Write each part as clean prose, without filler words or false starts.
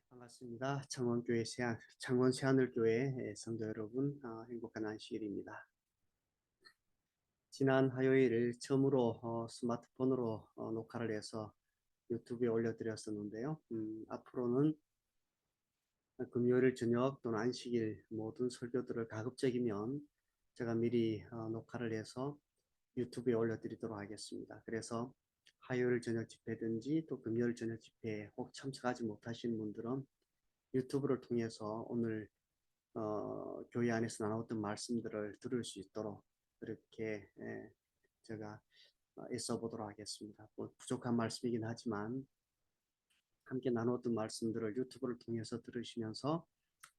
반갑습니다. 창원 새하늘교회 성도 여러분, 행복한 안식일입니다. 지난 화요일 처음으로 스마트폰으로 녹화를 해서 유튜브에 올려드렸었는데요. 앞으로는 금요일 저녁 또는 안식일 모든 설교들을 가급적이면 제가 미리 녹화를 해서 유튜브에 올려드리도록 하겠습니다. 그래서 화요일 저녁 집회든지 또 금요일 저녁 집회에 혹 참석하지 못하신 분들은 유튜브를 통해서 오늘 교회 안에서 나눴던 말씀들을 들을 수 있도록 그렇게 제가 애써 보도록 하겠습니다. 뭐 부족한 말씀이긴 하지만 함께 나눴던 말씀들을 유튜브를 통해서 들으시면서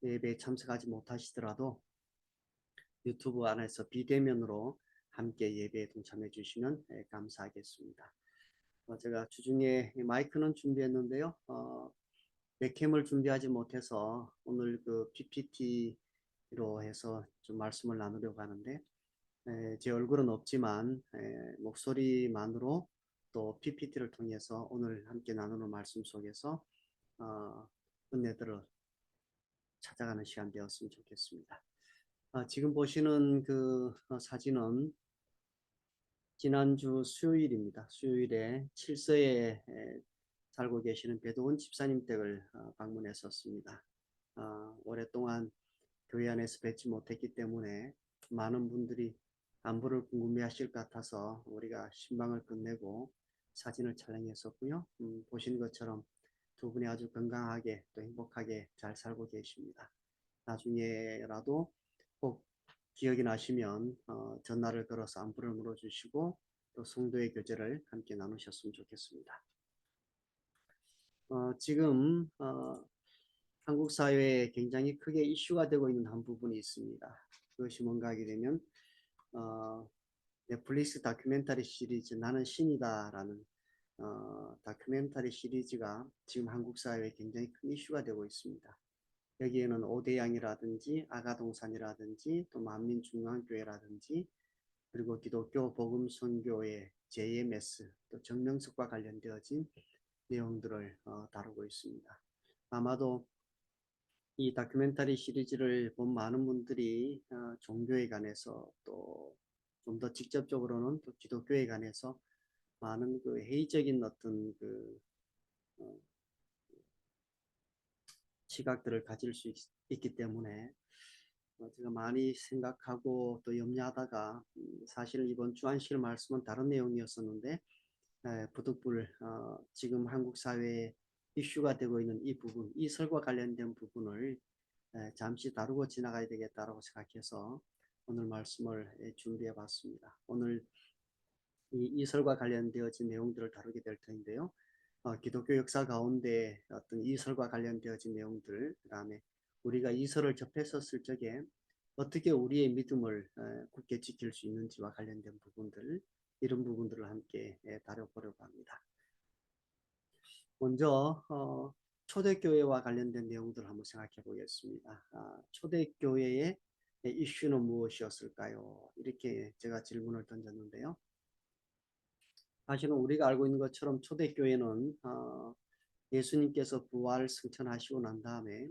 예배에 참석하지 못하시더라도 유튜브 안에서 비대면으로 함께 예배에 동참해 주시면 감사하겠습니다. 제가 주중에 마이크는 준비했는데요. 웹캠을 준비하지 못해서 오늘 그 PPT로 해서 좀 말씀을 나누려고 하는데 제 얼굴은 없지만 목소리만으로 또 PPT를 통해서 오늘 함께 나누는 말씀 속에서 은혜들을 찾아가는 시간 되었으면 좋겠습니다. 지금 보시는 그 사진은 지난주 수요일입니다. 수요일에 칠서에 살고 계시는 배도원 집사님 댁을 방문했었습니다. 오랫동안 교회 안에서 뵙지 못했기 때문에 많은 분들이 안부를 궁금해하실 것 같아서 우리가 신방을 끝내고 사진을 촬영했었고요. 보시는 것처럼 두 분이 아주 건강하게 또 행복하게 잘 살고 계십니다. 나중에라도 꼭 기억이 나시면 전화를 걸어서 안부를 물어주시고 또 성도의 교제를 함께 나누셨으면 좋겠습니다. 지금 한국 사회에 굉장히 크게 이슈가 되고 있는 한 부분이 있습니다. 그것이 뭔가 하게 되면 넷플릭스 다큐멘터리 시리즈 나는 신이다라는 다큐멘터리 시리즈가 지금 한국 사회에 굉장히 큰 이슈가 되고 있습니다. 여기에는 오대양이라든지 아가동산이라든지 또 만민중앙교회라든지 그리고 기독교 복음선교회 JMS 또 정명석과 관련되어진 내용들을 다루고 있습니다. 아마도 이 다큐멘터리 시리즈를 본 많은 분들이 종교에 관해서 또 좀 더 직접적으로는 또 기독교에 관해서 많은 그 회의적인 어떤 그 시각들을 가질 수 있기 때문에 제가 많이 생각하고 또 염려하다가 사실 이번 주안식일 말씀은 다른 내용이었었는데 부득불 지금 한국 사회에 이슈가 되고 있는 이 부분, 이설과 관련된 부분을 잠시 다루고 지나가야 되겠다라고 생각해서 오늘 말씀을 준비해 봤습니다. 오늘 이 이설과 관련되어진 내용들을 다루게 될 텐데요. 기독교 역사 가운데 어떤 이설과 관련되어진 내용들, 그 다음에 우리가 이설을 접했었을 적에 어떻게 우리의 믿음을 굳게 지킬 수 있는지와 관련된 부분들, 이런 부분들을 함께 다뤄보려고 합니다. 먼저 초대교회와 관련된 내용들을 한번 생각해 보겠습니다. 초대교회의 이슈는 무엇이었을까요? 이렇게 제가 질문을 던졌는데요. 사실은 우리가 알고 있는 것처럼 초대교회는 예수님께서 부활 승천하시고 난 다음에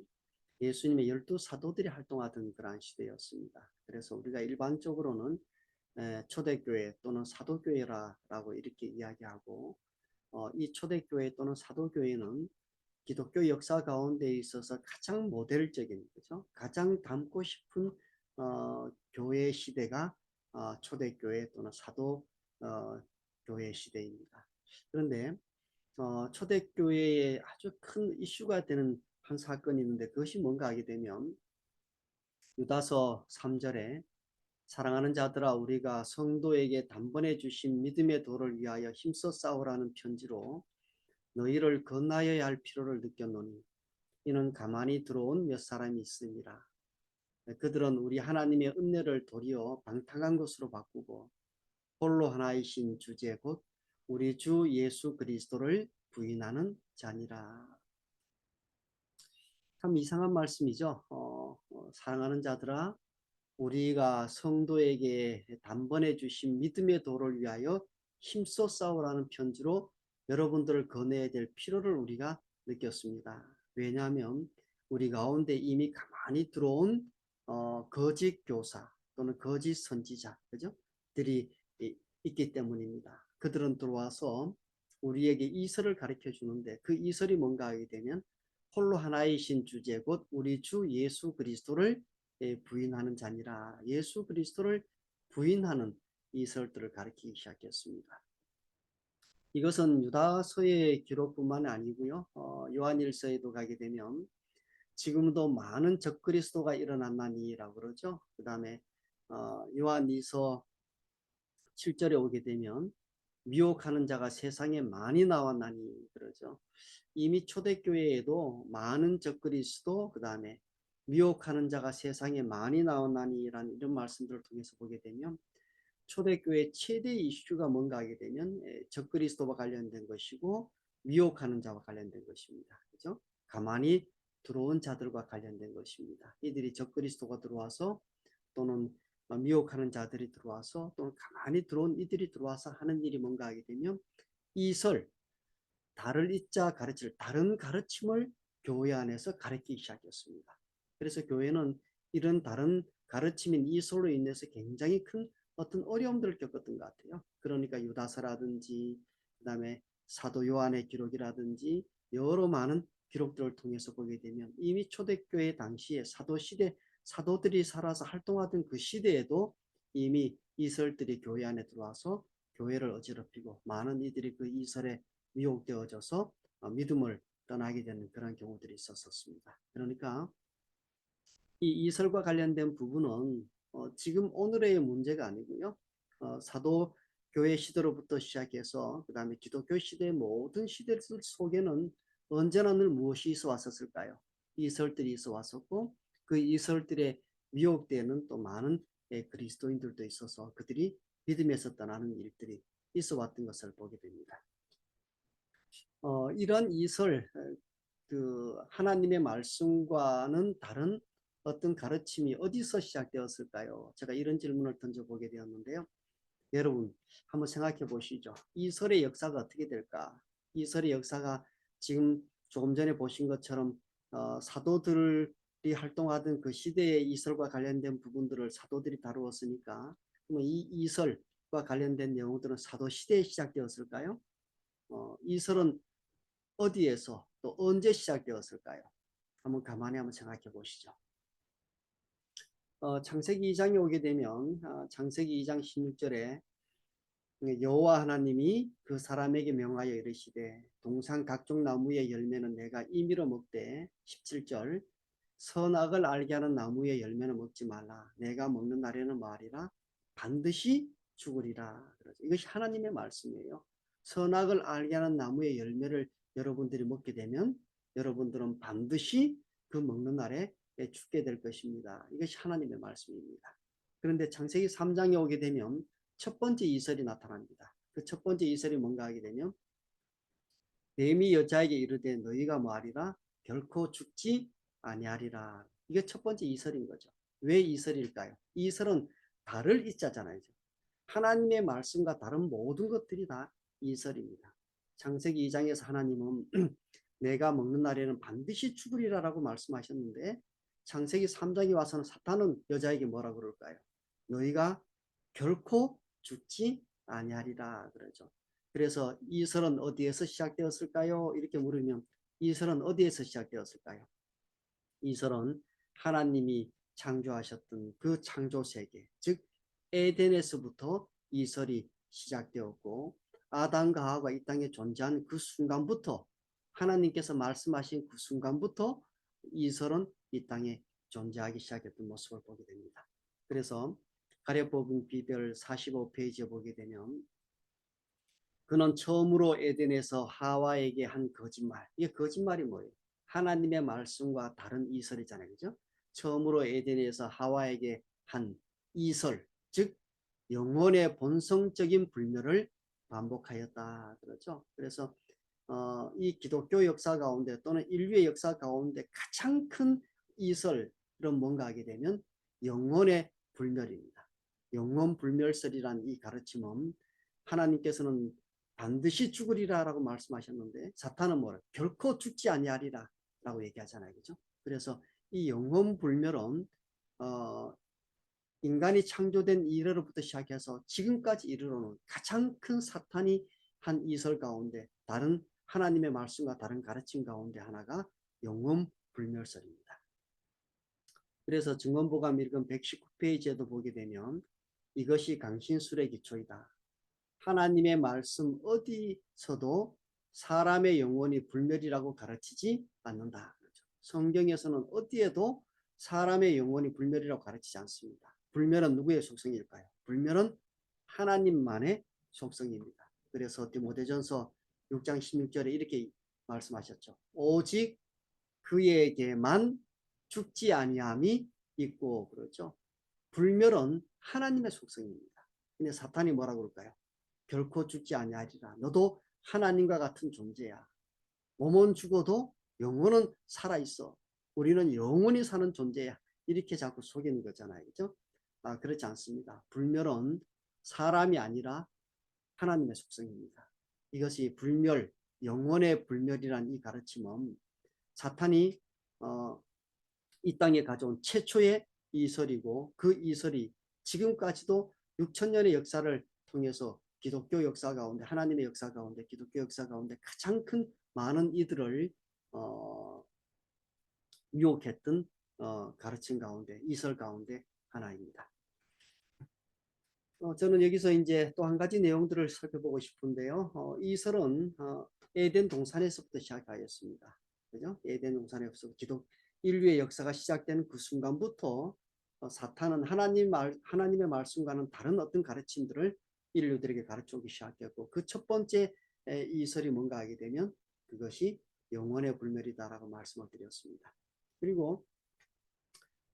예수님의 12사도들이 활동하던 그러한 시대였습니다. 그래서 우리가 일반적으로는 초대교회 또는 사도교회라고 이렇게 이야기하고 이 초대교회 또는 사도교회는 기독교 역사 가운데 있어서 가장 모델적인, 그죠? 가장 닮고 싶은 교회 시대가 초대교회 또는 사도 교회 시대입니다. 그런데 초대교회에 아주 큰 이슈가 되는 한 사건이 있는데 그것이 뭔가 하게 되면 유다서 3절에 사랑하는 자들아 우리가 성도에게 단번에 주신 믿음의 도를 위하여 힘써 싸우라는 편지로 너희를 건하여야 할 필요를 느꼈노니 이는 가만히 들어온 몇 사람이 있습니다. 그들은 우리 하나님의 은혜를 도리어 방탕한 것으로 바꾸고 홀로 하나이신 주제 곧 우리 주 예수 그리스도를 부인하는 자니라. 참 이상한 말씀이죠. 사랑하는 자들아 우리가 성도에게 단번에 주신 믿음의 도를 위하여 힘써 싸우라는 편지로 여러분들을 건해야 될 필요를 우리가 느꼈습니다. 왜냐하면 우리 가운데 이미 가만히 들어온 거짓 교사 또는 거짓 선지자, 그죠? 들이 있기 때문입니다. 그들은 들어와서 우리에게 이설을 가르쳐 주는데 그 이설이 뭔가 하게 되면 홀로 하나이신 주제 곧 우리 주 예수 그리스도를 부인하는 자니라. 예수 그리스도를 부인하는 이설들을 가르치기 시작했습니다. 이것은 유다서의 기록뿐만 아니고요. 요한일서에도 가게 되면 지금도 많은 적그리스도가 일어났나니라고 그러죠. 그 다음에 요한이서 7절에 오게 되면 미혹하는 자가 세상에 많이 나왔나니 그러죠. 이미 초대교회에도 많은 적그리스도 그 다음에 미혹하는 자가 세상에 많이 나왔나니라는 이런 말씀들을 통해서 보게 되면 초대교회 최대 이슈가 뭔가 하게 되면 적그리스도와 관련된 것이고 미혹하는 자와 관련된 것입니다. 그죠? 가만히 들어온 자들과 관련된 것입니다. 이들이 적그리스도가 들어와서 또는 미혹하는 자들이 들어와서 또는 가만히 들어온 이들이 들어와서 하는 일이 뭔가 하게 되면 이설, 다를 잊자 가르칠 다른 가르침을 교회 안에서 가르치기 시작했습니다. 그래서 교회는 이런 다른 가르침인 이설로 인해서 굉장히 큰 어떤 어려움들을 겪었던 것 같아요. 그러니까 유다서라든지 그다음에 사도 요한의 기록이라든지 여러 많은 기록들을 통해서 보게 되면 이미 초대교회 당시에 사도시대 사도들이 살아서 활동하던 그 시대에도 이미 이설들이 교회 안에 들어와서 교회를 어지럽히고 많은 이들이 그 이설에 미혹되어져서 믿음을 떠나게 되는 그런 경우들이 있었습니다. 그러니까 이 이설과 관련된 부분은 지금 오늘의 문제가 아니고요. 사도교회 시대로부터 시작해서 그 다음에 기독교 시대의 모든 시대들 속에는 언제나 늘 무엇이 있어 왔었을까요? 이설들이 있어 왔었고 그 이설들의 미혹되는 또 많은 그리스도인들도 있어서 그들이 믿음에서 떠나는 일들이 있어 왔던 것을 보게 됩니다. 이런 이설, 그 하나님의 말씀과는 다른 어떤 가르침이 어디서 시작되었을까요? 제가 이런 질문을 던져보게 되었는데요. 여러분 한번 생각해 보시죠. 이설의 역사가 어떻게 될까? 이설의 역사가 지금 조금 전에 보신 것처럼 사도들이 활동하던 그 시대의 이설과 관련된 부분들을 사도들이 다루었으니까 그러면 이 이설과 관련된 내용들은 사도 시대에 시작되었을까요? 이설은 어디에서 또 언제 시작되었을까요? 한번 생각해 보시죠. 창세기 2장에 오게 되면 창세기 2장 16절에 여호와 하나님이 그 사람에게 명하여 이르시되 동산 각종 나무의 열매는 내가 임의로 먹되 17절 선악을 알게 하는 나무의 열매는 먹지 말라 내가 먹는 날에는 뭐하리라 반드시 죽으리라. 이것이 하나님의 말씀이에요. 선악을 알게 하는 나무의 열매를 여러분들이 먹게 되면 여러분들은 반드시 그 먹는 날에 죽게 될 것입니다. 이것이 하나님의 말씀입니다. 그런데 창세기 3장에 오게 되면 첫 번째 이설이 나타납니다. 그 첫 번째 이설이 뭔가 하게 되면 뱀이 여자에게 이르되 너희가 뭐하리라 결코 죽지 아니하리라. 이게 첫 번째 이설인 거죠. 왜 이설일까요? 이설은 달을 잊자잖아요. 하나님의 말씀과 다른 모든 것들이 다 이설입니다. 창세기 2장에서 하나님은 내가 먹는 날에는 반드시 죽으리라라고 말씀하셨는데 창세기 3장에 와서는 사탄은 여자에게 뭐라 그럴까요? 너희가 결코 죽지 아니하리라 그러죠. 그래서 이설은 어디에서 시작되었을까요? 이렇게 물으면 이설은 어디에서 시작되었을까요? 이설은 하나님이 창조하셨던 그 창조 세계, 즉 에덴에서부터 이설이 시작되었고 아담과 하와가 이 땅에 존재한 그 순간부터 하나님께서 말씀하신 그 순간부터 이설은 이 땅에 존재하기 시작했던 모습을 보게 됩니다. 그래서 가려뽑은 비별 45페이지에 보게 되면 그는 처음으로 에덴에서 하와에게 한 거짓말. 이게 거짓말이 뭐예요? 하나님의 말씀과 다른 이설이잖아요. 그죠? 처음으로 에덴에서 하와에게 한 이설, 즉 영혼의 본성적인 불멸을 반복하였다. 그렇죠? 그래서 이 기독교 역사 가운데 또는 인류의 역사 가운데 가장 큰 이설은 뭔가 하게 되면 영혼의 불멸입니다. 영혼 불멸설이란 이 가르침은 하나님께서는 반드시 죽으리라라고 말씀하셨는데 사탄은 뭐라? 결코 죽지 아니하리라. 라고 얘기하잖아요. 그죠? 그래서 이 영혼 불멸은 인간이 창조된 이래로부터 시작해서 지금까지 이르러는 가장 큰 사탄이 한 이설 가운데 다른 하나님의 말씀과 다른 가르침 가운데 하나가 영혼 불멸설입니다. 그래서 증언보감 읽은 119페이지에도 보게 되면 이것이 강신술의 기초이다. 하나님의 말씀 어디서도 사람의 영혼이 불멸이라고 가르치지 않는다. 성경에서는 어디에도 사람의 영혼이 불멸이라고 가르치지 않습니다. 불멸은 누구의 속성일까요? 불멸은 하나님만의 속성입니다. 그래서 디모데전서 6장 16절에 이렇게 말씀하셨죠. 오직 그에게만 죽지 아니함이 있고 그렇죠. 불멸은 하나님의 속성입니다. 근데 사탄이 뭐라고 그럴까요? 결코 죽지 아니하리라. 너도 하나님과 같은 존재야. 몸은 죽어도 영혼은 살아있어. 우리는 영원히 사는 존재야. 이렇게 자꾸 속이는 거잖아요. 그죠? 그렇지 않습니다. 불멸은 사람이 아니라 하나님의 속성입니다. 이것이 불멸, 영혼의 불멸이란 이 가르침은 사탄이 이 땅에 가져온 최초의 이설이고 그 이설이 지금까지도 6천년의 역사를 통해서 기독교 역사 가운데 하나님의 역사 가운데 기독교 역사 가운데 가장 큰 많은 이들을 유혹했던 가르침 가운데 이설 가운데 하나입니다. 저는 여기서 이제 또 한 가지 내용들을 살펴보고 싶은데요. 이설은 에덴 동산에서부터 시작하였습니다. 그죠? 에덴 동산에서 인류의 역사가 시작되는 그 순간부터 사탄은 하나님의 말씀과는 다른 어떤 가르침들을 인류들에게 가르쳐오기 시작했고 그 첫 번째 이설이 뭔가 하게 되면 그것이 영혼의 불멸이다라고 말씀을 드렸습니다. 그리고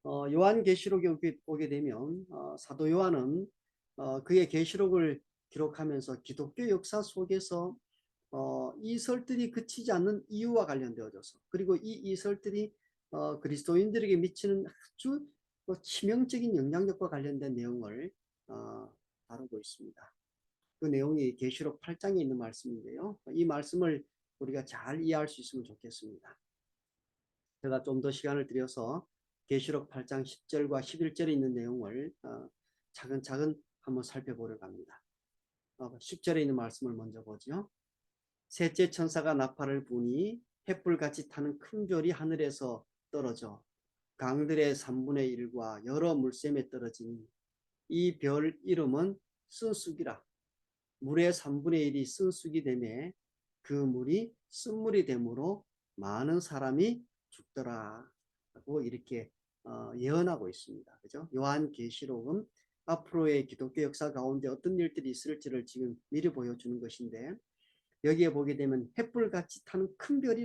요한계시록에 오게 되면 사도 요한은 그의 계시록을 기록하면서 기독교 역사 속에서 이설들이 그치지 않는 이유와 관련되어져서 그리고 이 이설들이 그리스도인들에게 미치는 아주 치명적인 영향력과 관련된 내용을 다루고 있습니다. 그 내용이 계시록 8장에 있는 말씀인데요. 이 말씀을 우리가 잘 이해할 수 있으면 좋겠습니다. 제가 좀 더 시간을 들여서 계시록 8장 10절과 11절에 있는 내용을 차근차근 한번 살펴보려고 합니다. 10절에 있는 말씀을 먼저 보죠. 셋째 천사가 나팔을 부니 횃불같이 타는 큰 별이 하늘에서 떨어져 강들의 3분의 1과 여러 물샘에 떨어지니 이 별 이름은 쓴쑥이라. 물의 3분의 1이 쓴쑥이 되매 그 물이 쓴물이 되므로 많은 사람이 죽더라 라고 이렇게 예언하고 있습니다. 그죠? 요한계시록은 앞으로의 기독교 역사 가운데 어떤 일들이 있을지를 지금 미리 보여주는 것인데 여기에 보게 되면 횃불같이 타는 큰 별이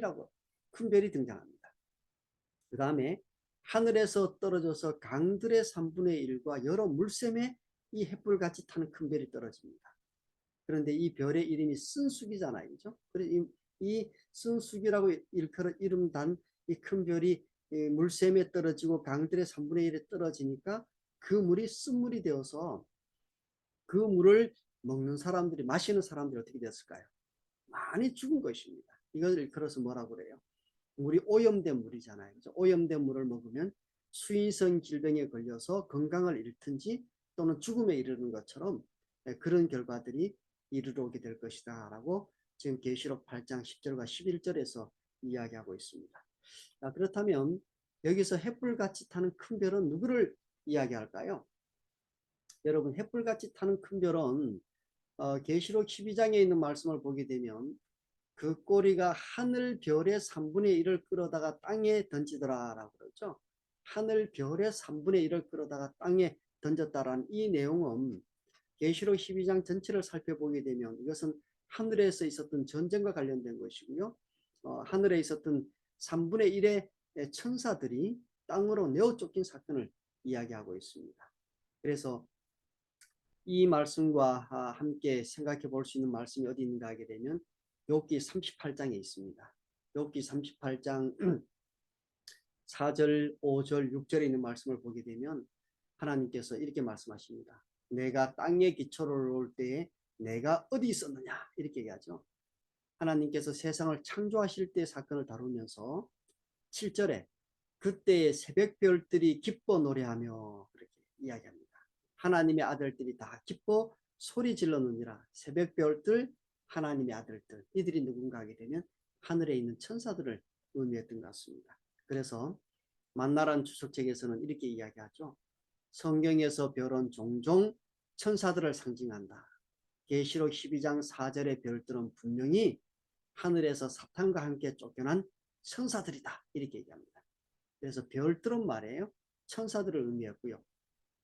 등장합니다. 그 다음에 하늘에서 떨어져서 강들의 3분의 1과 여러 물샘에 이 횃불같이 타는 큰 별이 떨어집니다. 그런데 이 별의 이름이 쓴쑥이잖아요. 그죠? 그래서 이 쓴쑥이라고 이름 단 이 큰 별이 물샘에 떨어지고 강들의 3분의 1에 떨어지니까 그 물이 쓴물이 되어서 그 물을 먹는 사람들이 마시는 사람들이 어떻게 됐을까요? 많이 죽은 것입니다. 이걸 일컬어서 뭐라고 그래요? 물이 오염된 물이잖아요. 그죠? 오염된 물을 먹으면 수인성 질병에 걸려서 건강을 잃든지 또는 죽음에 이르는 것처럼 그런 결과들이 이르러 오게 될 것이다 라고 지금 계시록 8장 10절과 11절에서 이야기하고 있습니다. 그렇다면 여기서 횃불같이 타는 큰 별은 누구를 이야기할까요? 여러분 횃불같이 타는 큰 별은 계시록 12장에 있는 말씀을 보게 되면 그 꼬리가 하늘 별의 3분의 1을 끌어다가 땅에 던지더라 라고 그러죠. 하늘 별의 3분의 1을 끌어다가 땅에 던졌다라는 이 내용은 계시록 12장 전체를 살펴보게 되면 이것은 하늘에서 있었던 전쟁과 관련된 것이고요. 하늘에 있었던 3분의 1의 천사들이 땅으로 내어 쫓긴 사건을 이야기하고 있습니다. 그래서 이 말씀과 함께 생각해 볼 수 있는 말씀이 어디 있는가 하게 되면 욥기 38장에 있습니다. 욥기 38장 4절, 5절, 6절에 있는 말씀을 보게 되면 하나님께서 이렇게 말씀하십니다. 내가 땅에 기초를 놓을 때에 내가 어디 있었느냐 이렇게 얘기하죠. 하나님께서 세상을 창조하실 때 사건을 다루면서 7절에 그때의 새벽별들이 기뻐 노래하며 그렇게 이야기합니다. 하나님의 아들들이 다 기뻐 소리 질러느니라. 새벽별들, 하나님의 아들들, 이들이 누군가 하게 되면 하늘에 있는 천사들을 의미했던 것 같습니다. 그래서 만나란 주석책에서는 이렇게 이야기하죠. 성경에서 별은 종종 천사들을 상징한다. 계시록 12장 4절의 별들은 분명히 하늘에서 사탄과 함께 쫓겨난 천사들이다. 이렇게 얘기합니다. 그래서 별들은 말이에요. 천사들을 의미했고요.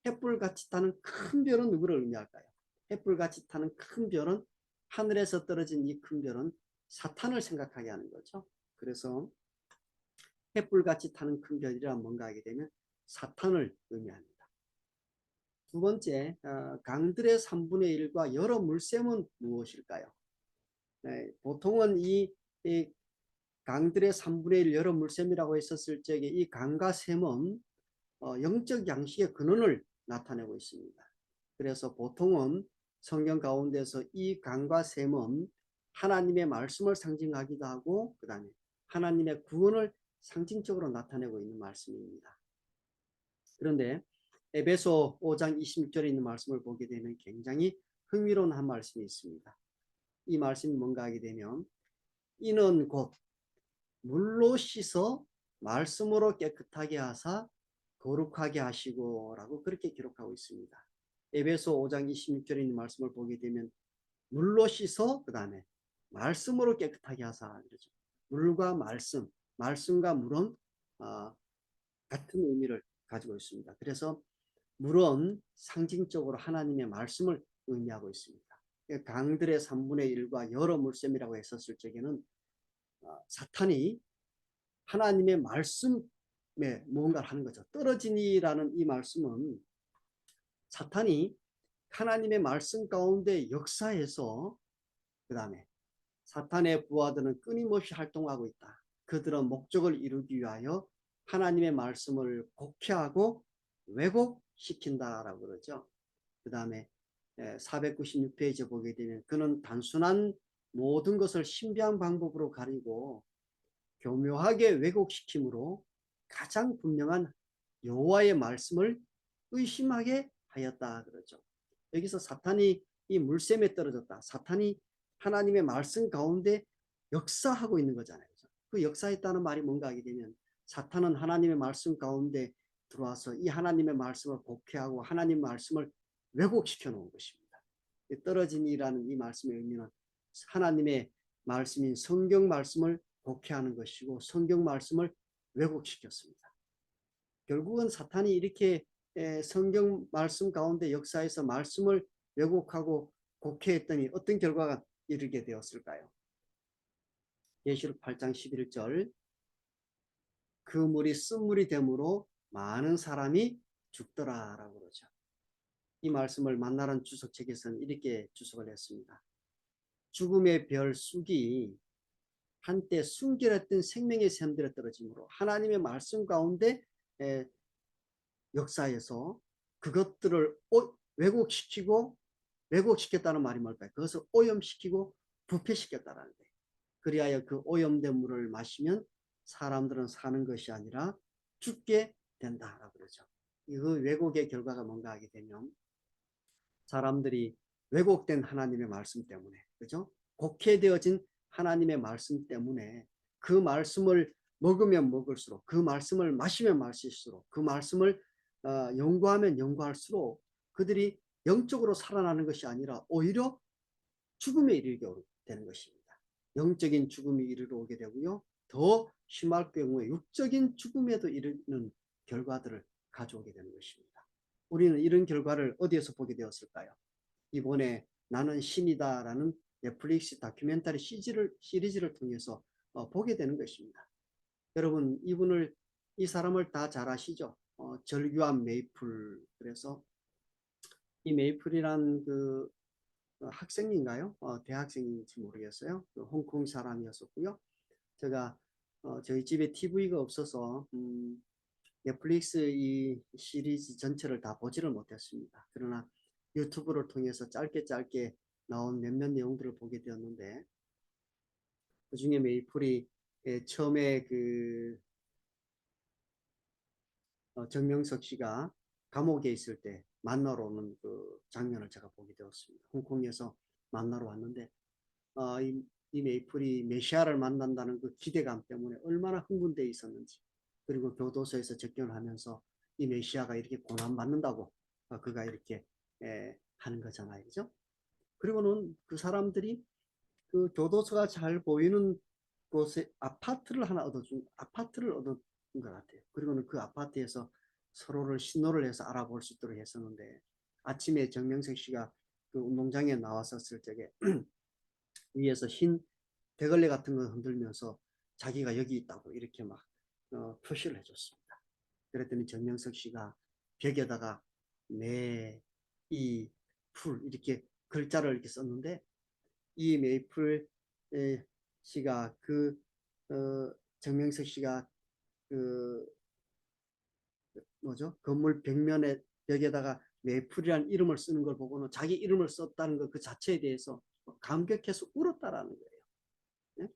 횃불같이 타는 큰 별은 누구를 의미할까요? 횃불같이 타는 큰 별은 하늘에서 떨어진 이 큰 별은 사탄을 생각하게 하는 거죠. 그래서 횃불같이 타는 큰 별이란 뭔가 하게 되면 사탄을 의미합니다. 두 번째, 강들의 3분의 1과 여러 물샘은 무엇일까요? 네, 보통은 이 강들의 3분의 1 여러 물샘이라고 했었을 적에 이 강과 샘은 영적 양식의 근원을 나타내고 있습니다. 그래서 보통은 성경 가운데서 이 강과 샘은 하나님의 말씀을 상징하기도 하고 그 다음에 하나님의 구원을 상징적으로 나타내고 있는 말씀입니다. 그런데 에베소 5장 26절에 있는 말씀을 보게 되면 굉장히 흥미로운 한 말씀이 있습니다. 이 말씀이 뭔가 하게 되면 이는 곧 물로 씻어 말씀으로 깨끗하게 하사 거룩하게 하시고 라고 그렇게 기록하고 있습니다. 에베소 5장 26절에 있는 말씀을 보게 되면 물로 씻어 그 다음에 말씀으로 깨끗하게 하사 이러죠. 물과 말씀, 말씀과 물은 같은 의미를 가지고 있습니다. 그래서 물은 상징적으로 하나님의 말씀을 의미하고 있습니다. 강들의 3분의 1과 여러 물샘이라고 했었을 적에는 사탄이 하나님의 말씀에 뭔가를 하는 거죠. 떨어지니라는 이 말씀은 사탄이 하나님의 말씀 가운데 역사해서 그 다음에 사탄의 부하들은 끊임없이 활동하고 있다. 그들은 목적을 이루기 위하여 하나님의 말씀을 곡해하고 왜곡시킨다라고 그러죠. 그 다음에 496페이지 보게 되면 그는 단순한 모든 것을 신비한 방법으로 가리고 교묘하게 왜곡시킴으로 가장 분명한 여호와의 말씀을 의심하게 하였다 그러죠. 여기서 사탄이 이 물샘에 떨어졌다. 사탄이 하나님의 말씀 가운데 역사하고 있는 거잖아요. 그 역사했다는 말이 뭔가 하게 되면 사탄은 하나님의 말씀 가운데 들어와서 이 하나님의 말씀을 곡해하고 하나님 말씀을 왜곡시켜 놓은 것입니다. 떨어진이라는 이 말씀의 의미는 하나님의 말씀인 성경 말씀을 곡해하는 것이고 성경 말씀을 왜곡시켰습니다. 결국은 사탄이 이렇게 성경 말씀 가운데 역사에서 말씀을 왜곡하고 곡해했더니 어떤 결과가 이르게 되었을까요? 계시록 8장 11절 그 물이 쓴물이 되므로 많은 사람이 죽더라라고 그러죠. 이 말씀을 만나란 주석책에서는 이렇게 주석을 했습니다. 죽음의 별 쑥이 한때 순결했던 생명의 샘들에 떨어지므로 하나님의 말씀 가운데 역사에서 그것들을 왜곡시키고 왜곡시켰다는 말이 뭘까요? 그것을 오염시키고 부패시켰다는 거예요. 그리하여 그 오염된 물을 마시면 사람들은 사는 것이 아니라 죽게 된다라고 그러죠. 그 왜곡의 결과가 뭔가 하게 되면 사람들이 왜곡된 하나님의 말씀 때문에 그죠? 곡해되어진 하나님의 말씀 때문에 그 말씀을 먹으면 먹을수록 그 말씀을 마시면 마실수록 그 말씀을 연구하면 연구할수록 그들이 영적으로 살아나는 것이 아니라 오히려 죽음에 이르게 되는 것입니다. 영적인 죽음이 이르러 오게 되고요. 더 심할 경우에 육적인 죽음에도 이르는 결과들을 가져오게 되는 것입니다. 우리는 이런 결과를 어디에서 보게 되었을까요? 이번에 나는 신이다라는 넷플릭스 다큐멘터리 시리즈를 통해서 보게 되는 것입니다. 여러분 이 사람을 다 잘 아시죠? 절규한 메이플. 그래서 이 메이플이란 그 학생인가요? 대학생인지 모르겠어요. 그 홍콩 사람이었었고요. 제가 저희 집에 TV가 없어서 넷플릭스 이 시리즈 전체를 다 보지를 못했습니다. 그러나 유튜브를 통해서 짧게 나온 몇몇 내용들을 보게 되었는데 그 중에 메이플이 처음에 그 정명석 씨가 감옥에 있을 때 만나러 오는 그 장면을 제가 보게 되었습니다. 홍콩에서 만나러 왔는데 이 메이플이 메시아를 만난다는 그 기대감 때문에 얼마나 흥분되어 있었는지, 그리고 교도소에서 접견을 하면서 이 메시아가 이렇게 고난받는다고 그가 이렇게 하는 거잖아요. 그죠? 그리고는 그 사람들이 그 교도소가 잘 보이는 곳에 아파트를 얻은 것 같아요. 그리고는 그 아파트에서 서로를 신호를 해서 알아볼 수 있도록 했었는데, 아침에 정명석 씨가 그 운동장에 나왔었을 적에 위에서 흰 대걸레 같은 걸 흔들면서 자기가 여기 있다고 이렇게 막 표시를 해줬습니다. 그랬더니 정명석 씨가 벽에다가 네, 이, 풀 이렇게 글자를 이렇게 썼는데, 이 메이플 씨가 정명석 씨가 그 뭐죠? 건물 벽면에 벽에다가 메이플이라는 이름을 쓰는 걸 보고는 자기 이름을 썼다는 것 그 자체에 대해서 감격해서 울었다라는 거예요. 네?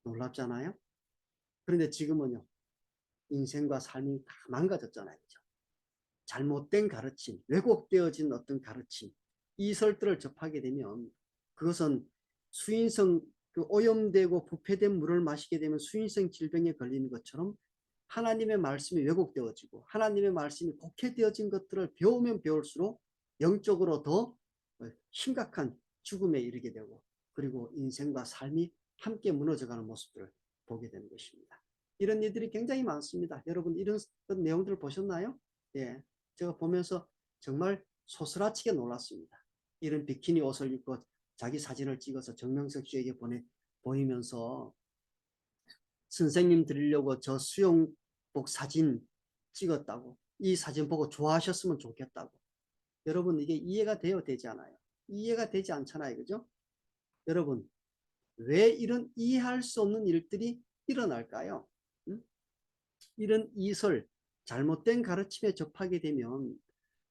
놀랍잖아요. 그런데 지금은요, 인생과 삶이 다 망가졌잖아요. 그죠? 잘못된 가르침, 왜곡되어진 어떤 가르침, 이설들을 접하게 되면 그것은 수인성, 그 오염되고 부패된 물을 마시게 되면 수인성 질병에 걸리는 것처럼 하나님의 말씀이 왜곡되어지고 하나님의 말씀이 곡해되어진 것들을 배우면 배울수록 영적으로 더 심각한 죽음에 이르게 되고, 그리고 인생과 삶이 함께 무너져가는 모습들을 보게 되는 것입니다. 이런 일들이 굉장히 많습니다. 여러분 이런 내용들을 보셨나요? 예, 제가 보면서 정말 소스라치게 놀랐습니다. 이런 비키니 옷을 입고 자기 사진을 찍어서 정명석 씨에게 보이면서 선생님 드리려고 저 수영복 사진 찍었다고, 이 사진 보고 좋아하셨으면 좋겠다고. 여러분 이게 이해가 돼요? 되지 않아요? 이해가 되지 않잖아요. 그죠? 여러분 왜 이런 이해할 수 없는 일들이 일어날까요? 응? 이런 이설, 잘못된 가르침에 접하게 되면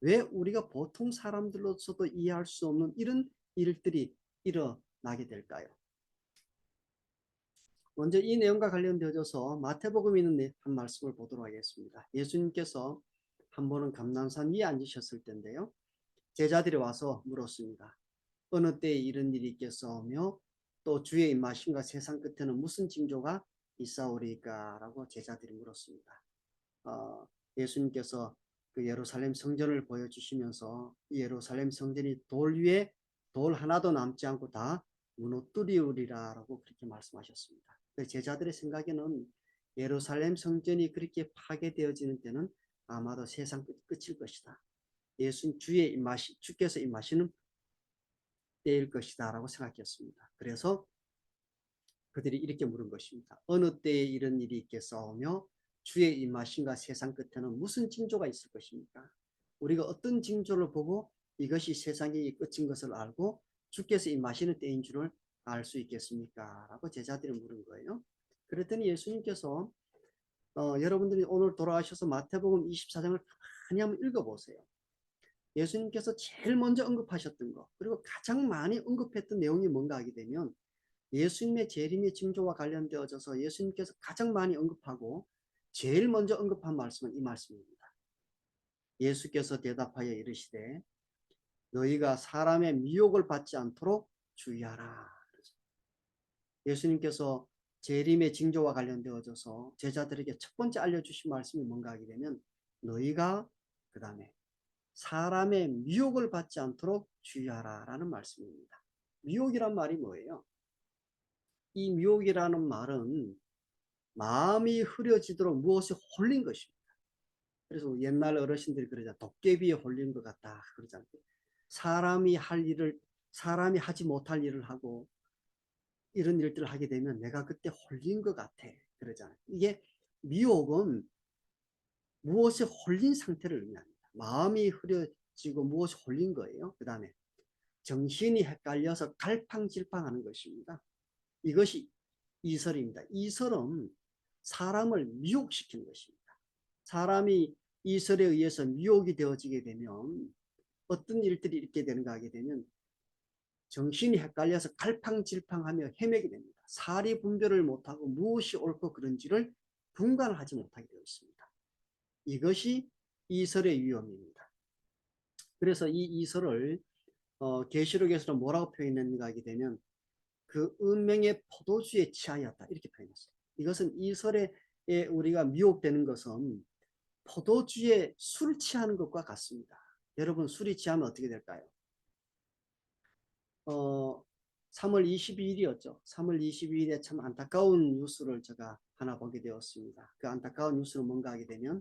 왜 우리가 보통 사람들로서도 이해할 수 없는 이런 일들이 일어나게 될까요? 먼저 이 내용과 관련되어서 마태복음에 있는 한 말씀을 보도록 하겠습니다. 예수님께서 한 번은 감난산 위에 앉으셨을 때인데요, 제자들이 와서 물었습니다. 어느 때에 이런 일이 있겠사오며 또 주의 임하심과 세상 끝에는 무슨 징조가 있사오리까? 라고 제자들이 물었습니다. 예수님께서 그 예루살렘 성전을 보여주시면서 이 예루살렘 성전이 돌 위에 돌 하나도 남지 않고 다 무너뜨리우리라 라고 그렇게 말씀하셨습니다. 제자들의 생각에는 예루살렘 성전이 그렇게 파괴되어지는 때는 아마도 세상 끝일 것이다. 주께서 임하시는 때일 것이다 라고 생각했습니다. 그래서 그들이 이렇게 물은 것입니다. 어느 때에 이런 일이 있겠사오며 주의 임하심과 세상 끝에는 무슨 징조가 있을 것입니까? 우리가 어떤 징조를 보고 이것이 세상의 끝인 것을 알고 주께서 임하시는 때인 줄을 알 수 있겠습니까? 라고 제자들이 물은 거예요. 그랬더니 예수님께서 여러분들이 오늘 돌아가셔서 마태복음 24장을 많이 한번 읽어보세요. 예수님께서 제일 먼저 언급하셨던 것, 그리고 가장 많이 언급했던 내용이 뭔가 하게 되면 예수님의 재림의 징조와 관련되어져서 예수님께서 가장 많이 언급하고 제일 먼저 언급한 말씀은 이 말씀입니다. 예수께서 대답하여 이르시되 너희가 사람의 미혹을 받지 않도록 주의하라. 예수님께서 재림의 징조와 관련되어져서 제자들에게 첫 번째 알려주신 말씀이 뭔가 하게 되면 너희가 그 다음에 사람의 미혹을 받지 않도록 주의하라 라는 말씀입니다. 미혹이란 말이 뭐예요? 이 미혹이라는 말은 마음이 흐려지도록 무엇이 홀린 것입니다. 그래서 옛날 어르신들이 그러잖아요. 도깨비에 홀린 것 같다 그러잖아요. 사람이 하지 못할 일을 하고 이런 일들을 하게 되면 내가 그때 홀린 것 같아 그러잖아요. 이게 미혹은 무엇이 홀린 상태를 의미합니다. 마음이 흐려지고 무엇이 홀린 거예요. 그 다음에 정신이 헷갈려서 갈팡질팡하는 것입니다. 이것이 이설입니다. 이설은 사람을 미혹시키는 것입니다. 사람이 이설에 의해서 미혹이 되어지게 되면 어떤 일들이 있게 되는가 하게 되면 정신이 헷갈려서 갈팡질팡하며 헤매게 됩니다. 사리 분별을 못하고 무엇이 옳고 그른지를 분간하지 못하게 되어 있습니다. 이것이 이설의 위험입니다. 그래서 이 이설을 계시록에서는 뭐라고 표현했는가 하게 되면 그 운명의 포도주에 취하였다 이렇게 표현했어요. 이것은 이설에 우리가 미혹되는 것은 포도주에 술 취하는 것과 같습니다. 여러분 술이 취하면 어떻게 될까요? 3월 22일이었죠. 3월 22일에 참 안타까운 뉴스를 제가 하나 보게 되었습니다. 그 안타까운 뉴스는 뭔가 하게 되면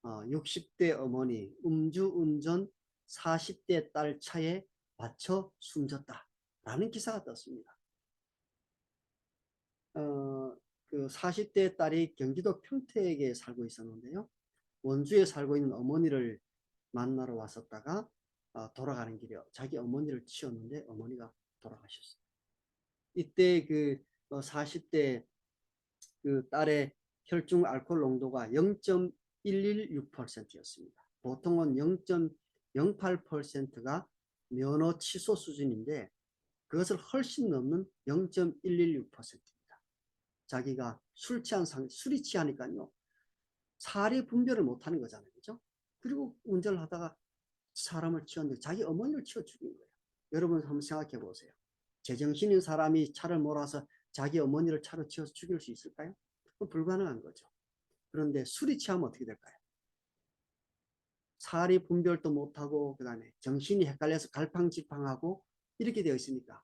60대 어머니 음주운전 40대 딸 차에 맞춰 숨졌다라는 기사가 떴습니다. 그 40대 딸이 경기도 평택에 살고 있었는데요. 원주에 살고 있는 어머니를 만나러 왔었다가 돌아가는 길에 자기 어머니를 치웠는데 어머니가 돌아가셨어요. 이때 그 40대 그 딸의 혈중 알코올 농도가 0.116%였습니다. 보통은 0.08%가 면허 취소 수준인데 그것을 훨씬 넘는 0.116%입니다. 자기가 술이 취하니까요. 사리 분별을 못하는 거잖아요. 그죠? 그리고 운전을 하다가 사람을 치웠는데 자기 어머니를 치워 죽인 거예요. 여러분 한번 생각해 보세요. 제정신인 사람이 차를 몰아서 자기 어머니를 차로 치워서 죽일 수 있을까요? 불가능한 거죠. 그런데 술이 취하면 어떻게 될까요? 사리 분별도 못하고 그다음에 정신이 헷갈려서 갈팡질팡하고 이렇게 되어 있으니까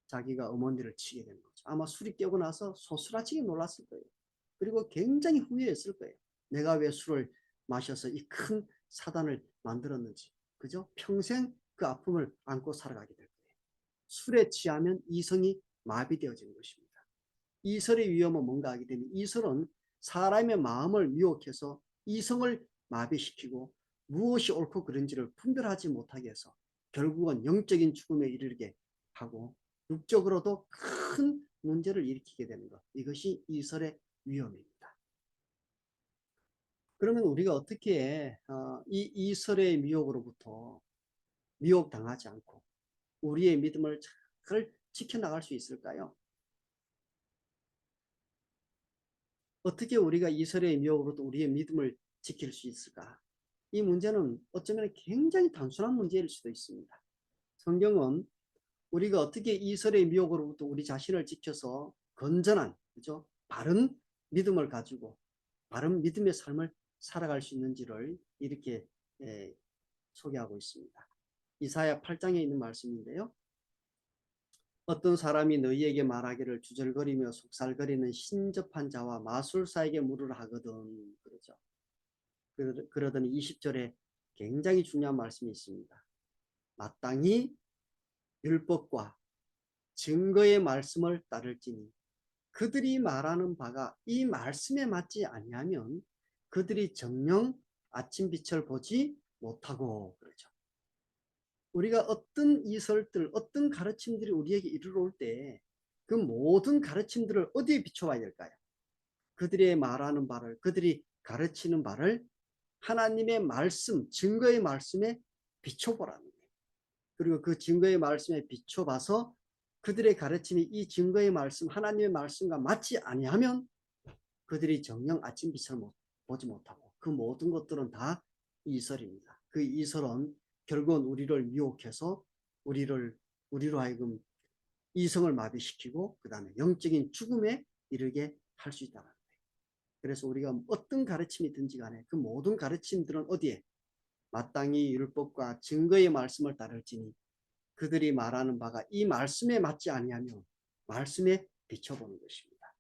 자기가 어머니를 치게 되는 거죠. 아마 술이 깨고 나서 소스라치게 놀랐을 거예요. 그리고 굉장히 후회했을 거예요. 내가 왜 술을 마셔서 이 큰 사단을 만들었는지. 그죠? 평생 그 아픔을 안고 살아가게 될 거예요. 술에 취하면 이성이 마비되어지는 것입니다. 이설의 위험은 뭔가 하게 되면 이설은 사람의 마음을 미혹해서 이성을 마비시키고 무엇이 옳고 그른지를 분별하지 못하게 해서 결국은 영적인 죽음에 이르게 하고 육적으로도 큰 문제를 일으키게 되는 것. 이것이 이설의 위험입니다. 그러면 우리가 어떻게 이 이설의 미혹으로부터 미혹당하지 않고 우리의 믿음을 잘 지켜나갈 수 있을까요? 어떻게 우리가 이설의 미혹으로도 우리의 믿음을 지킬 수 있을까? 이 문제는 어쩌면 굉장히 단순한 문제일 수도 있습니다. 성경은 우리가 어떻게 이설의 미혹으로부터 우리 자신을 지켜서 건전한, 그죠? 바른 믿음을 가지고 바른 믿음의 삶을 살아갈 수 있는지를 이렇게 소개하고 있습니다. 이사야 8장에 있는 말씀인데요. 어떤 사람이 너희에게 말하기를 주절거리며 속살거리는 신접한 자와 마술사에게 물으라 하거든. 그러죠. 그러더니 20절에 굉장히 중요한 말씀이 있습니다. 마땅히 율법과 증거의 말씀을 따를지니 그들이 말하는 바가 이 말씀에 맞지 아니하면 그들이 정녕 아침빛을 보지 못하고 그러죠. 우리가 어떤 이설들, 어떤 가르침들이 우리에게 이르러 올 때 그 모든 가르침들을 어디에 비춰봐야 될까요? 그들의 말하는 바를, 그들이 가르치는 바를 하나님의 말씀, 증거의 말씀에 비춰보라는 거예요. 그리고 그 증거의 말씀에 비춰봐서 그들의 가르침이 이 증거의 말씀, 하나님의 말씀과 맞지 아니하면 그들이 정녕 아침빛을 보지 못하고 그 모든 것들은 다 이설입니다. 그 이설은 결국은 우리를 미혹해서 우리로 하여금 이성을 마비시키고 그 다음에 영적인 죽음에 이르게 할 수 있다는 거예요. 그래서 우리가 어떤 가르침이든지 간에 그 모든 가르침들은 어디에? 마땅히 율법과 증거의 말씀을 따를지니 그들이 말하는 바가 이 말씀에 맞지 아니하면 말씀에 비춰보는 것입니다.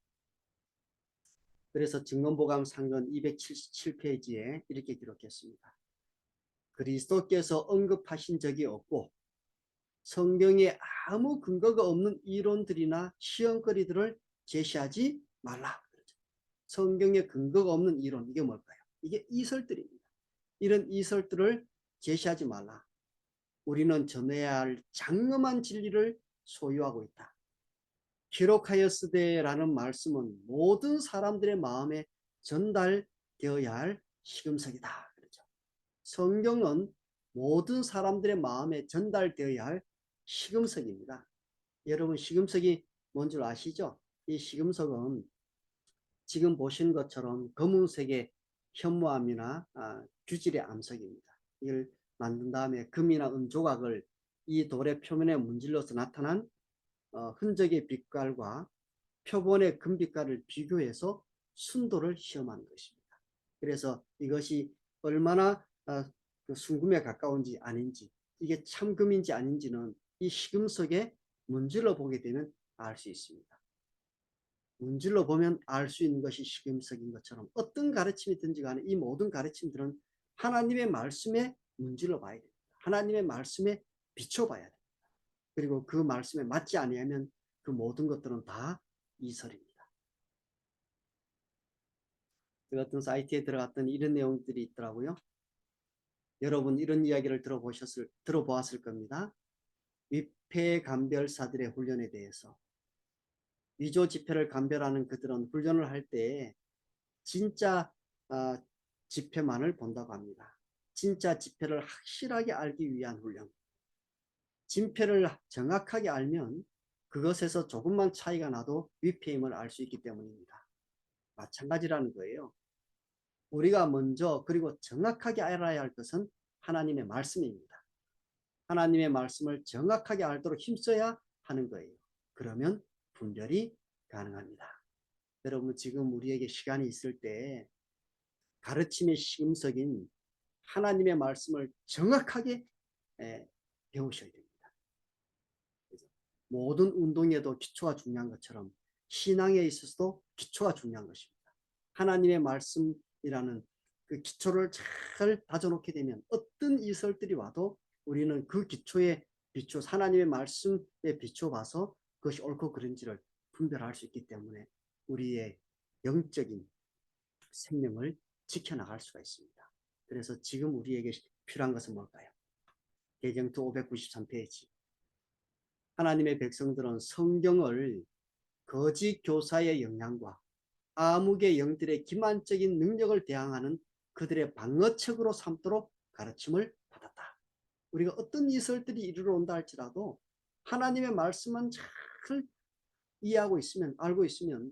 그래서 증언보감 상권 277페이지에 이렇게 기록했습니다. 그리스도께서 언급하신 적이 없고 성경에 아무 근거가 없는 이론들이나 시험거리들을 제시하지 말라. 성경에 근거가 없는 이론, 이게 뭘까요? 이게 이설들입니다. 이런 이설들을 제시하지 말라. 우리는 전해야 할 장엄한 진리를 소유하고 있다. 기록하였으되라는 말씀은 모든 사람들의 마음에 전달되어야 할 시금석이다. 그렇죠. 성경은 모든 사람들의 마음에 전달되어야 할 시금석입니다. 여러분 시금석이 뭔 줄 아시죠? 이 시금석은 지금 보시는 것처럼 검은색의 현무암이나 규질의 암석입니다. 이걸 만든 다음에 금이나 은 조각을 이 돌의 표면에 문질러서 나타난 흔적의 빛깔과 표본의 금빛깔을 비교해서 순도를 시험하는 것입니다. 그래서 이것이 얼마나 그 순금에 가까운지 아닌지, 이게 참금인지 아닌지는 이 시금석에 문질러 보게 되면 알 수 있습니다. 문질러 보면 알 수 있는 것이 시금석인 것처럼 어떤 가르침이든지 간에 이 모든 가르침들은 하나님의 말씀에 문질러 봐야 됩니다. 하나님의 말씀에 비춰봐야 됩니다. 그리고 그 말씀에 맞지 아니하면 그 모든 것들은 다 이설입니다. 제가 어떤 사이트에 들어갔더니 이런 내용들이 있더라고요. 여러분 이런 이야기를 들어보았을 겁니다. 위폐감별사들의 훈련에 대해서. 위조 지폐를 감별하는 그들은 훈련을 할 때 진짜 지폐만을 본다고 합니다. 진짜 지폐를 확실하게 알기 위한 훈련. 진폐를 정확하게 알면 그것에서 조금만 차이가 나도 위폐임을 알 수 있기 때문입니다. 마찬가지라는 거예요. 우리가 먼저 그리고 정확하게 알아야 할 것은 하나님의 말씀입니다. 하나님의 말씀을 정확하게 알도록 힘써야 하는 거예요. 그러면 분별이 가능합니다. 여러분 지금 우리에게 시간이 있을 때 가르침의 시금석인 하나님의 말씀을 정확하게 배우셔야 됩니다. 모든 운동에도 기초가 중요한 것처럼 신앙에 있어서도 기초가 중요한 것입니다. 하나님의 말씀이라는 그 기초를 잘 다져놓게 되면 어떤 이설들이 와도 우리는 그 기초에 비춰 하나님의 말씀에 비춰봐서 그것이 옳고 그른지를 분별할 수 있기 때문에 우리의 영적인 생명을 지켜나갈 수가 있습니다. 그래서 지금 우리에게 필요한 것은 뭘까요? 개정투 593페이지. 하나님의 백성들은 성경을 거짓 교사의 영향과 암흑의 영들의 기만적인 능력을 대항하는 그들의 방어책으로 삼도록 가르침을 받았다. 우리가 어떤 이설들이 이르러 온다 할지라도 하나님의 말씀만 잘 이해하고 있으면, 알고 있으면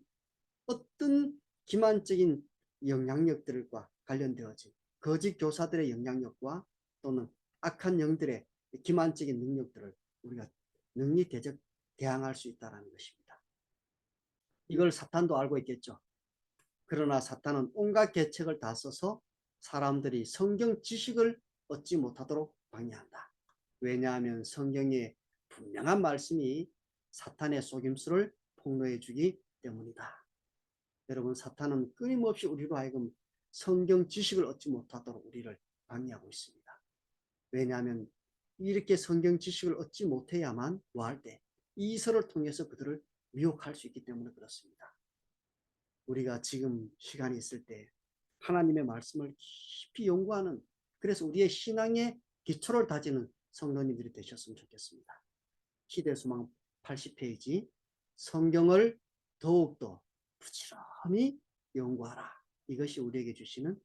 어떤 기만적인 영향력들과 관련되어진 거짓 교사들의 영향력과 또는 악한 영들의 기만적인 능력들을 우리가 능히 대항할 수 있다는 것입니다. 이걸 사탄도 알고 있겠죠. 그러나 사탄은 온갖 계책을 다 써서 사람들이 성경 지식을 얻지 못하도록 방해한다. 왜냐하면 성경에 분명한 말씀이 사탄의 속임수를 폭로해 주기 때문이다. 여러분 사탄은 끊임없이 우리로 하여금 성경 지식을 얻지 못하도록 우리를 방해하고 있습니다. 왜냐하면 이렇게 성경 지식을 얻지 못해야만 뭐할 때 이설을 통해서 그들을 미혹할 수 있기 때문에 그렇습니다. 우리가 지금 시간이 있을 때 하나님의 말씀을 깊이 연구하는, 그래서 우리의 신앙의 기초를 다지는 성도님들이 되셨으면 좋겠습니다. 시대수망 80페이지 성경을 더욱더 부지런히 연구하라. 이것이 우리에게 주시는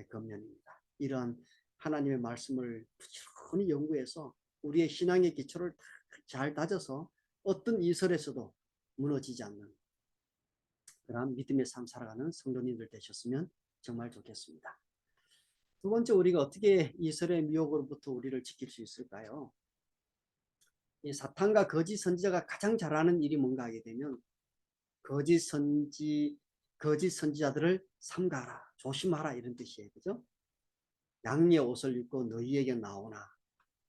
권면입니다. 이런 하나님의 말씀을 부지런히 연구해서 우리의 신앙의 기초를 잘 다져서 어떤 이설에서도 무너지지 않는 그런 믿음의 삶 살아가는 성도님들 되셨으면 정말 좋겠습니다. 두 번째, 우리가 어떻게 이설의 미혹으로부터 우리를 지킬 수 있을까요? 이 사탄과 거짓 선지자가 가장 잘하는 일이 뭔가 하게 되면 거짓 선지자들을 삼가라, 조심하라 이런 뜻이에요. 그죠? 양의 옷을 입고 너희에게 나오나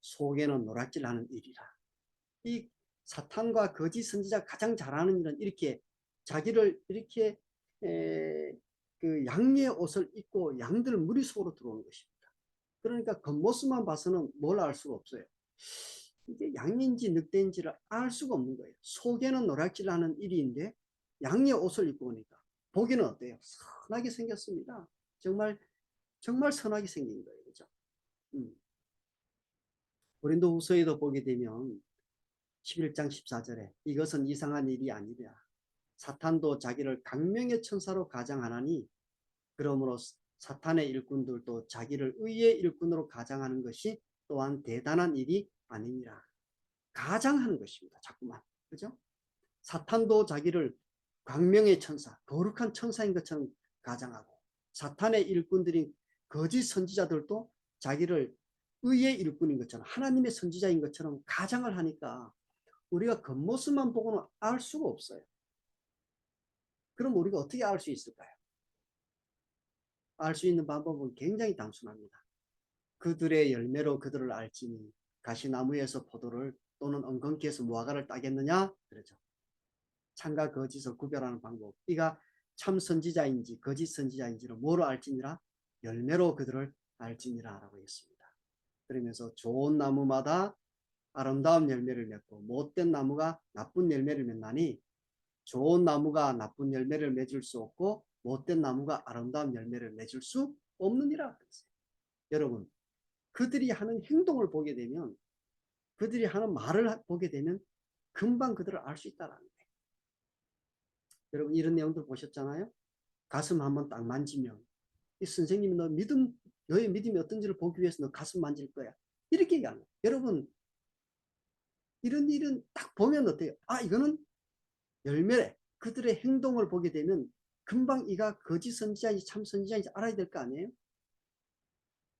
속에는 노략질하는 일이라. 이 사탄과 거짓 선지자가 가장 잘하는 일은 이렇게 자기를 이렇게 그 양의 옷을 입고 양들 무리 속으로 들어오는 것입니다. 그러니까 겉모습만 봐서는 뭘 알 수가 없어요. 이게 양인지 늑대인지를 알 수가 없는 거예요. 속에는 노략질하는 일인데 양의 옷을 입고 오니까 보기는 어때요? 선하게 생겼습니다. 정말 선하게 생긴 거예요. 그죠? 고린도후서에도 보게 되면 11장 14절에 이것은 이상한 일이 아니라 사탄도 자기를 강명의 천사로 가장하나니 그러므로 사탄의 일꾼들도 자기를 의의 일꾼으로 가장하는 것이 또한 대단한 일이 아니니라. 가장하는 것입니다. 자꾸만. 그죠? 사탄도 자기를 광명의 천사, 거룩한 천사인 것처럼 가장하고 사탄의 일꾼들인 거짓 선지자들도 자기를 의의 일꾼인 것처럼 하나님의 선지자인 것처럼 가장을 하니까 우리가 겉모습만 보고는 알 수가 없어요. 그럼 우리가 어떻게 알 수 있을까요? 알 수 있는 방법은 굉장히 단순합니다. 그들의 열매로 그들을 알지니 가시나무에서 포도를 또는 엉겅퀴에서 무화과를 따겠느냐? 그러죠. 참과 거짓을 구별하는 방법. 이가 참 선지자인지 거짓 선지자인지를 뭐로 알지니라? 열매로 그들을 알지니라 라고 했습니다. 그러면서 좋은 나무마다 아름다운 열매를 맺고 못된 나무가 나쁜 열매를 맺나니 좋은 나무가 나쁜 열매를 맺을 수 없고 못된 나무가 아름다운 열매를 맺을 수 없느니라. 여러분, 그들이 하는 행동을 보게 되면, 그들이 하는 말을 보게 되면 금방 그들을 알 수 있다는 거예요. 여러분, 이런 내용들 보셨잖아요. 가슴 한번 딱 만지면 이 선생님이 너의 믿음이 어떤지를 보기 위해서 너 가슴 만질 거야, 이렇게 얘기하는 거예요. 여러분, 이런 일은 딱 보면 어때요? 아, 이거는 열매래. 그들의 행동을 보게 되면 금방 이가 거짓 선지자인지 참 선지자인지 알아야 될 거 아니에요?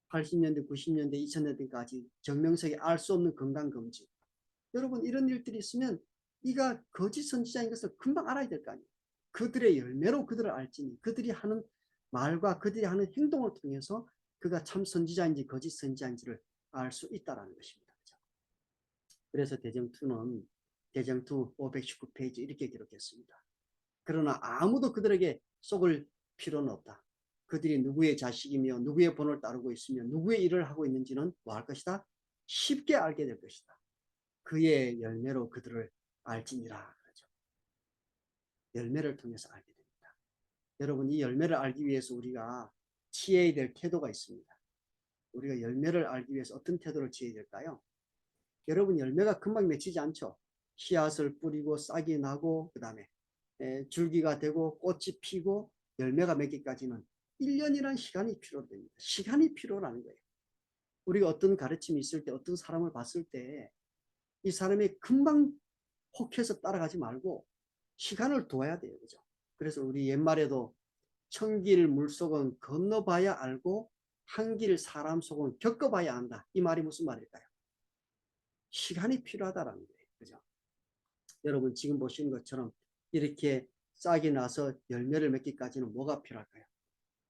80년대, 90년대, 2000년대까지 정명석이 알 수 없는 건강검진. 여러분, 이런 일들이 있으면 이가 거짓 선지자인 것을 금방 알아야 될 거 아니에요? 그들의 열매로 그들을 알지니 그들이 하는 말과 그들이 하는 행동을 통해서 그가 참 선지자인지 거짓 선지자인지를 알 수 있다는 것입니다. 그래서 대정투 519페이지 이렇게 기록했습니다. 그러나 아무도 그들에게 속을 필요는 없다. 그들이 누구의 자식이며 누구의 본을 따르고 있으며 누구의 일을 하고 있는지는 뭐 할 것이다? 쉽게 알게 될 것이다. 그의 열매로 그들을 알지니라. 그러죠. 열매를 통해서 알게 됩니다. 여러분, 이 열매를 알기 위해서 우리가 취해야 될 태도가 있습니다. 우리가 열매를 알기 위해서 어떤 태도를 취해야 될까요? 여러분, 열매가 금방 맺히지 않죠. 씨앗을 뿌리고 싹이 나고 그 다음에 줄기가 되고 꽃이 피고 열매가 맺기까지는 1년이라는 시간이 필요됩니다. 시간이 필요라는 거예요. 우리가 어떤 가르침이 있을 때 어떤 사람을 봤을 때 이 사람이 금방 혹해서 따라가지 말고 시간을 둬야 돼요. 그죠? 그래서 우리 옛말에도 천길 물속은 건너봐야 알고 한길 사람 속은 겪어봐야 안다. 이 말이 무슨 말일까요? 시간이 필요하다라는 거예요. 그죠? 여러분, 지금 보시는 것처럼 이렇게 싹이 나서 열매를 맺기까지는 뭐가 필요할까요?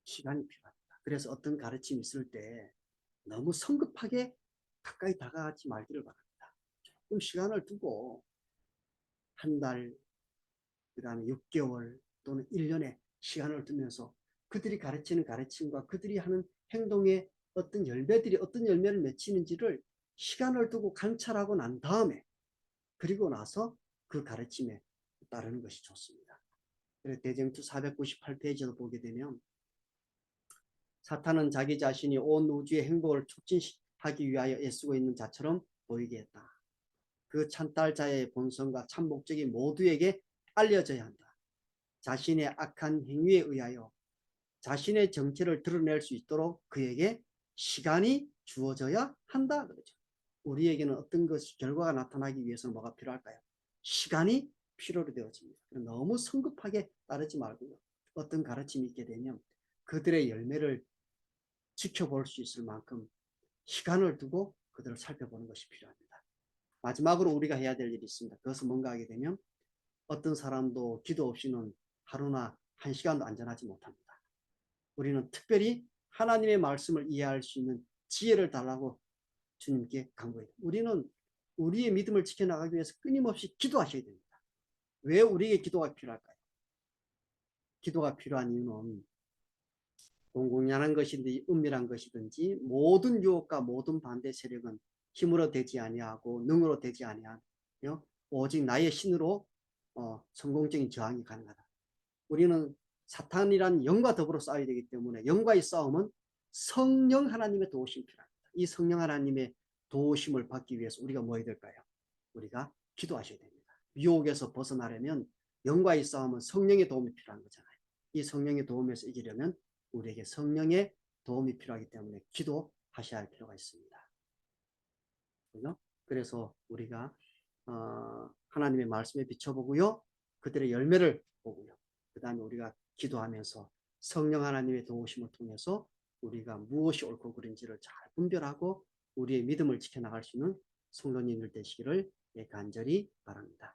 시간이 필요합니다. 그래서 어떤 가르침이 있을 때 너무 성급하게 가까이 다가가지 말기를 바랍니다. 조금 시간을 두고 한 달, 그 다음에 6개월 또는 1년의 시간을 두면서 그들이 가르치는 가르침과 그들이 하는 행동의 어떤 열매들이 어떤 열매를 맺히는지를 시간을 두고 관찰하고 난 다음에 그리고 나서 그 가르침에 따르는 것이 좋습니다. 대쟁투 498페이지도 보게 되면 사탄은 자기 자신이 온 우주의 행복을 촉진하기 위하여 애쓰고 있는 자처럼 보이게 했다. 그 찬달자의 본성과 참 목적이 모두에게 알려져야 한다. 자신의 악한 행위에 의하여 자신의 정체를 드러낼 수 있도록 그에게 시간이 주어져야 한다. 그러죠. 우리에게는 어떤 것이 결과가 나타나기 위해서는 뭐가 필요할까요? 시간이 필요로 되어집니다. 너무 성급하게 따르지 말고요. 어떤 가르침이 있게 되면 그들의 열매를 지켜볼 수 있을 만큼 시간을 두고 그들을 살펴보는 것이 필요합니다. 마지막으로 우리가 해야 될 일이 있습니다. 그것은 뭔가 하게 되면 어떤 사람도 기도 없이는 하루나 한 시간도 안전하지 못합니다. 우리는 특별히 하나님의 말씀을 이해할 수 있는 지혜를 달라고 주님께 간구해요. 우리는 우리의 믿음을 지켜나가기 위해서 끊임없이 기도하셔야 됩니다. 왜 우리에게 기도가 필요할까요? 기도가 필요한 이유는 공공연한 것이든지 은밀한 것이든지 모든 유혹과 모든 반대 세력은 힘으로 되지 아니하고 능으로 되지 아니하며 오직 나의 신으로 성공적인 저항이 가능하다. 우리는 사탄이란 영과 더불어 싸워야 되기 때문에 영과의 싸움은 성령 하나님의 도우심이 필요합니다. 이 성령 하나님의 도우심을 받기 위해서 우리가 뭐 해야 될까요? 우리가 기도하셔야 됩니다. 유혹에서 벗어나려면 영과의 싸움은 성령의 도움이 필요한 거잖아요. 이 성령의 도움에서 이기려면 우리에게 성령의 도움이 필요하기 때문에 기도하셔야 할 필요가 있습니다. 그렇죠? 그래서 우리가 하나님의 말씀에 비춰보고요. 그들의 열매를 보고요. 그 다음에 우리가 기도하면서 성령 하나님의 도우심을 통해서 우리가 무엇이 옳고 그른지를 잘 분별하고 우리의 믿음을 지켜나갈 수 있는 성도님들 되시기를 간절히 바랍니다.